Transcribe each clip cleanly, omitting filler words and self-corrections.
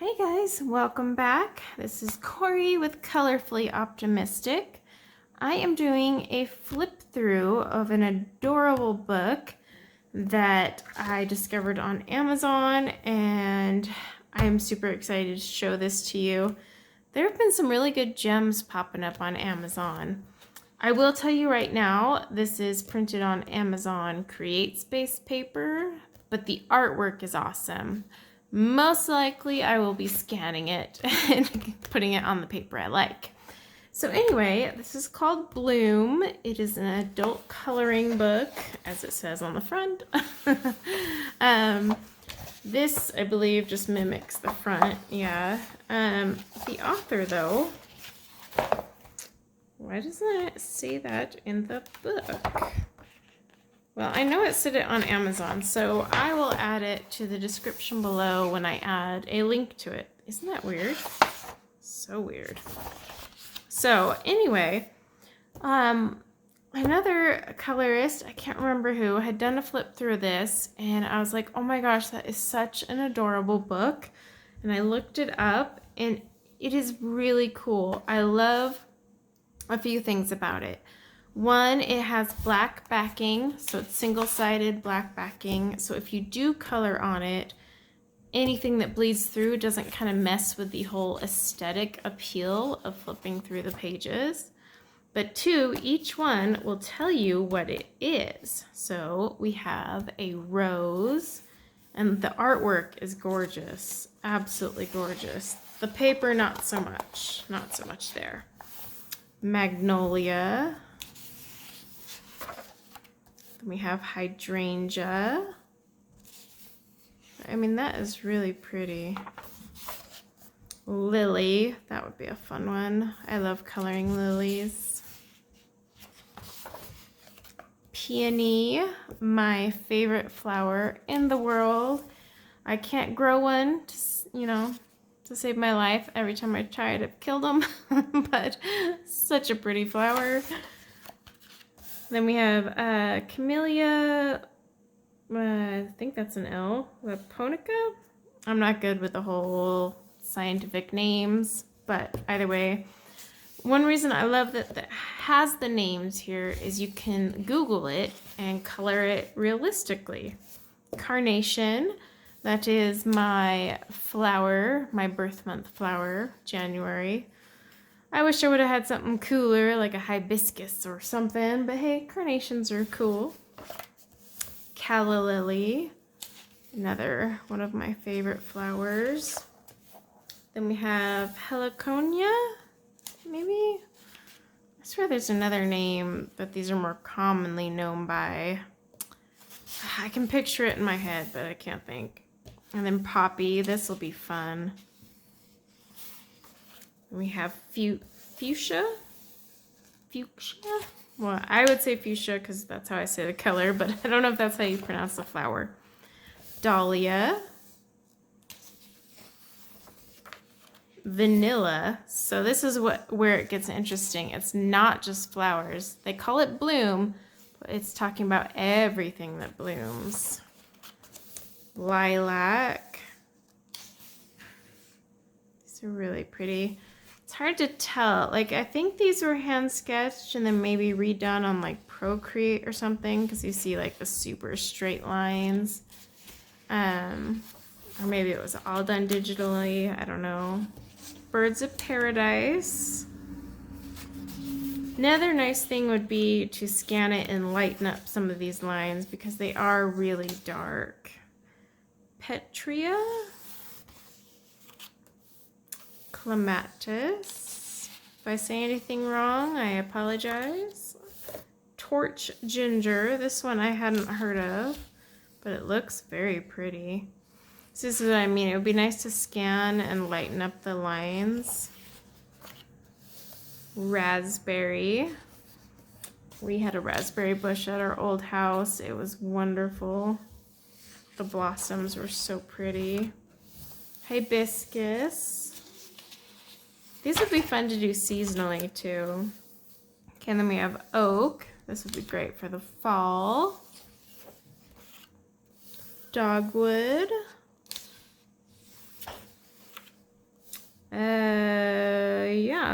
Hey guys, welcome back. This is Corey with Colorfully Optimistic. I am doing a flip through of an adorable book that I discovered on Amazon, and I'm super excited to show this to you. There have been some really good gems popping up on Amazon. I will tell you right now, this is printed on Amazon CreateSpace paper, but the artwork is awesome. Most likely I will be scanning it and putting it on the paper I like. So anyway, this is called Bloom. It is an adult coloring book, as it says on the front. This, I believe, just mimics the front, yeah. The author, though, why doesn't it say that in the book? Well, I know it said it on Amazon, so I will add it to the description below when I add a link to it. Isn't that weird? So weird. So anyway, another colorist, I can't remember who, had done a flip through this, and I was like, oh my gosh, that is such an adorable book. And I looked it up, and it is really cool. I love a few things about it. One, it has black backing, so it's single-sided black backing. So if you do color on it, anything that bleeds through doesn't kind of mess with the whole aesthetic appeal of flipping through the pages. But two, each one will tell you what it is. So we have a rose, and the artwork is gorgeous, absolutely gorgeous. The paper, not so much there. Magnolia. Then we have hydrangea. I mean, that is really pretty. Lily, that would be a fun one. I love coloring lilies. Peony, my favorite flower in the world. I can't grow one, to save my life. Every time I try it, I've killed them. But such a pretty flower. Then we have Camellia, I think that's an L, Laponica. I'm not good with the whole scientific names, but either way, one reason I love that has the names here is you can Google it and color it realistically. Carnation, that is my flower, my birth month flower, January. I wish I would have had something cooler, like a hibiscus or something, but hey, carnations are cool. Calla lily, another one of my favorite flowers. Then we have Heliconia, maybe? I swear there's another name that these are more commonly known by. I can picture it in my head, but I can't think. And then Poppy, this will be fun. We have Fuchsia. Well, I would say fuchsia because that's how I say the color, but I don't know if that's how you pronounce the flower. Dahlia. Vanilla. So this is where it gets interesting. It's not just flowers. They call it bloom, but it's talking about everything that blooms. Lilac. These are really pretty. It's hard to tell. Like, I think these were hand sketched and then maybe redone on like Procreate or something, because you see like the super straight lines. Or maybe it was all done digitally. I don't know. Birds of Paradise. Another nice thing would be to scan it and lighten up some of these lines because they are really dark. Petria. Clematis. If I say anything wrong, I apologize. Torch Ginger. This one I hadn't heard of, but it looks very pretty. So this is what I mean. It would be nice to scan and lighten up the lines. Raspberry. We had a raspberry bush at our old house. It was wonderful. The blossoms were so pretty. Hibiscus. These would be fun to do seasonally too. Okay, and then we have oak. This would be great for the fall. Dogwood.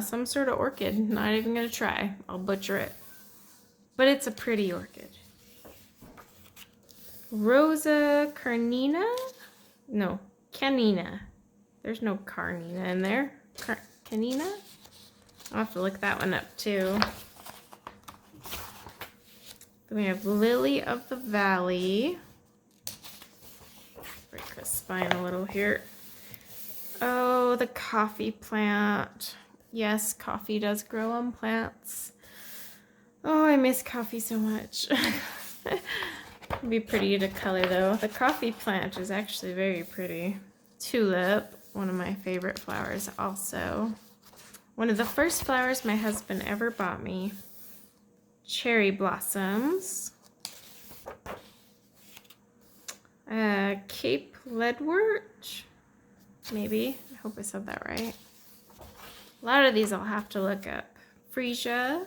some sort of orchid. Not even gonna try. I'll butcher it. But it's a pretty orchid. Rosa Carnina? No, Canina. There's no Carnina in there. Canina? I'll have to look that one up too. Then we have Lily of the Valley. Break the spine a little here. Oh, the coffee plant. Yes, coffee does grow on plants. Oh, I miss coffee so much. It'd be pretty to color though. The coffee plant is actually very pretty. Tulip, one of my favorite flowers also. One of the first flowers my husband ever bought me. Cherry blossoms. Cape Leadwort, maybe. I hope I said that right. A lot of these I'll have to look up. Freesia.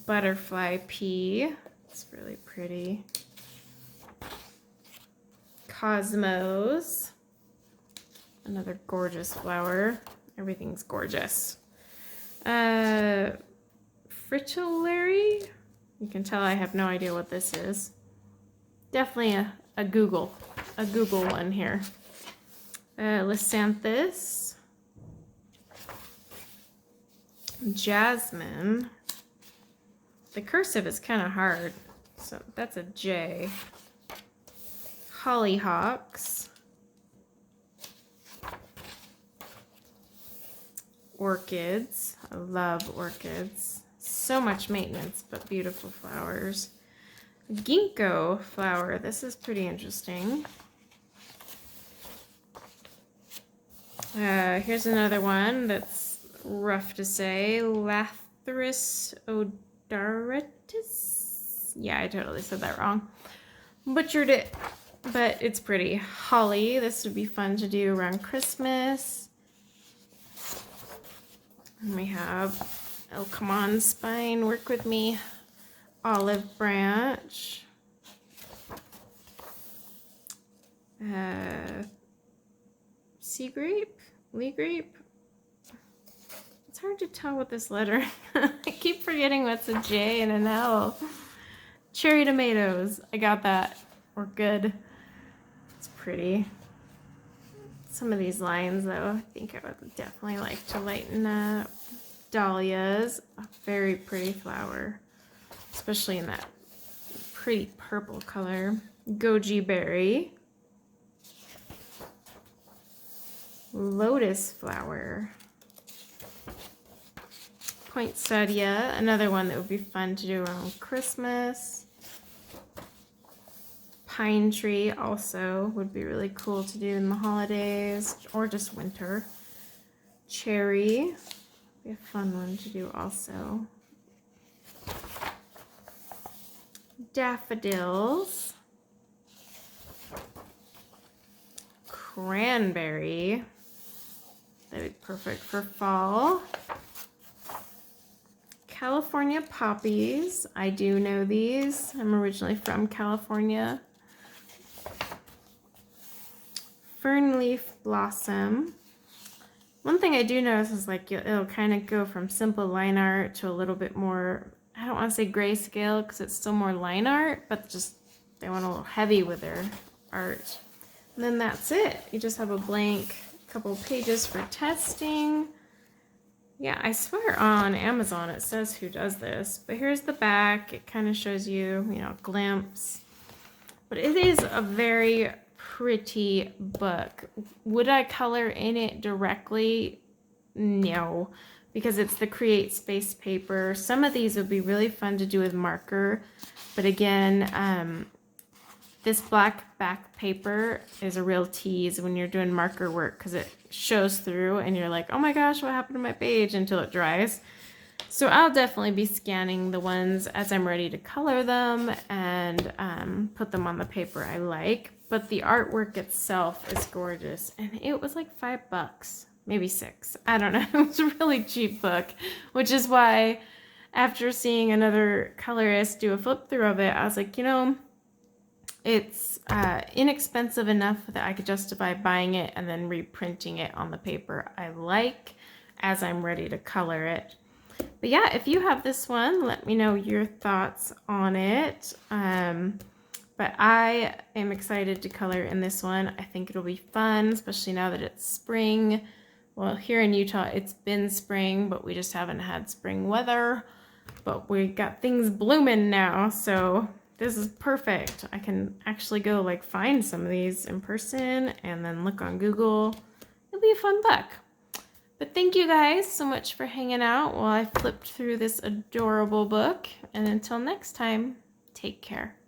Butterfly pea. It's really pretty. Cosmos. Another gorgeous flower. Everything's gorgeous. Fritillary. You can tell I have no idea what this is. Definitely a Google one here. Lysanthus. Jasmine. The cursive is kind of hard, so that's a J. Hollyhocks. Orchids. I love orchids. So much maintenance, but beautiful flowers. Ginkgo flower. This is pretty interesting. Here's another one that's rough to say. Lathyrus odoratus. Yeah, I totally said that wrong. Butchered it, but it's pretty. Holly. This would be fun to do around Christmas. And we have, oh come on, spine, work with me. Olive branch. Sea grape? Lee grape? It's hard to tell with this letter. I keep forgetting what's a J and an L. Cherry tomatoes. I got that. We're good. It's pretty. Some of these lines, though, I think I would definitely like to lighten up. Dahlias. A very pretty flower. Especially in that pretty purple color. Goji berry. Lotus flower. Poinsettia, another one that would be fun to do around Christmas. Pine tree also would be really cool to do in the holidays or just winter. Cherry, be a fun one to do also. Daffodils. Cranberry. That'd be perfect for fall. California poppies. I do know these. I'm originally from California. Fern leaf blossom. One thing I do notice is like it'll kind of go from simple line art to a little bit more, I don't want to say grayscale because it's still more line art, but just they went a little heavy with their art. And then that's it. You just have a blank couple pages for testing. Yeah, I swear on Amazon it says who does this, but here's the back. It kind of shows you, a glimpse. But it is a very pretty book. Would I color in it directly? No, because it's the Create Space paper. Some of these would be really fun to do with marker, but again, this black back paper is a real tease when you're doing marker work because it shows through and you're like, oh my gosh, what happened to my page, until it dries. So I'll definitely be scanning the ones as I'm ready to color them and put them on the paper I like. But the artwork itself is gorgeous. And it was like $5, maybe $6. I don't know. It was a really cheap book, which is why after seeing another colorist do a flip through of it, I was like, It's inexpensive enough that I could justify buying it and then reprinting it on the paper I like as I'm ready to color it. But yeah, if you have this one, let me know your thoughts on it. But I am excited to color in this one. I think it'll be fun, especially now that it's spring. Well, here in Utah, it's been spring, but we just haven't had spring weather. But we got things blooming now, so this is perfect. I can actually go like find some of these in person and then look on Google. It'll be a fun book. But thank you guys so much for hanging out while I flipped through this adorable book. And until next time, take care.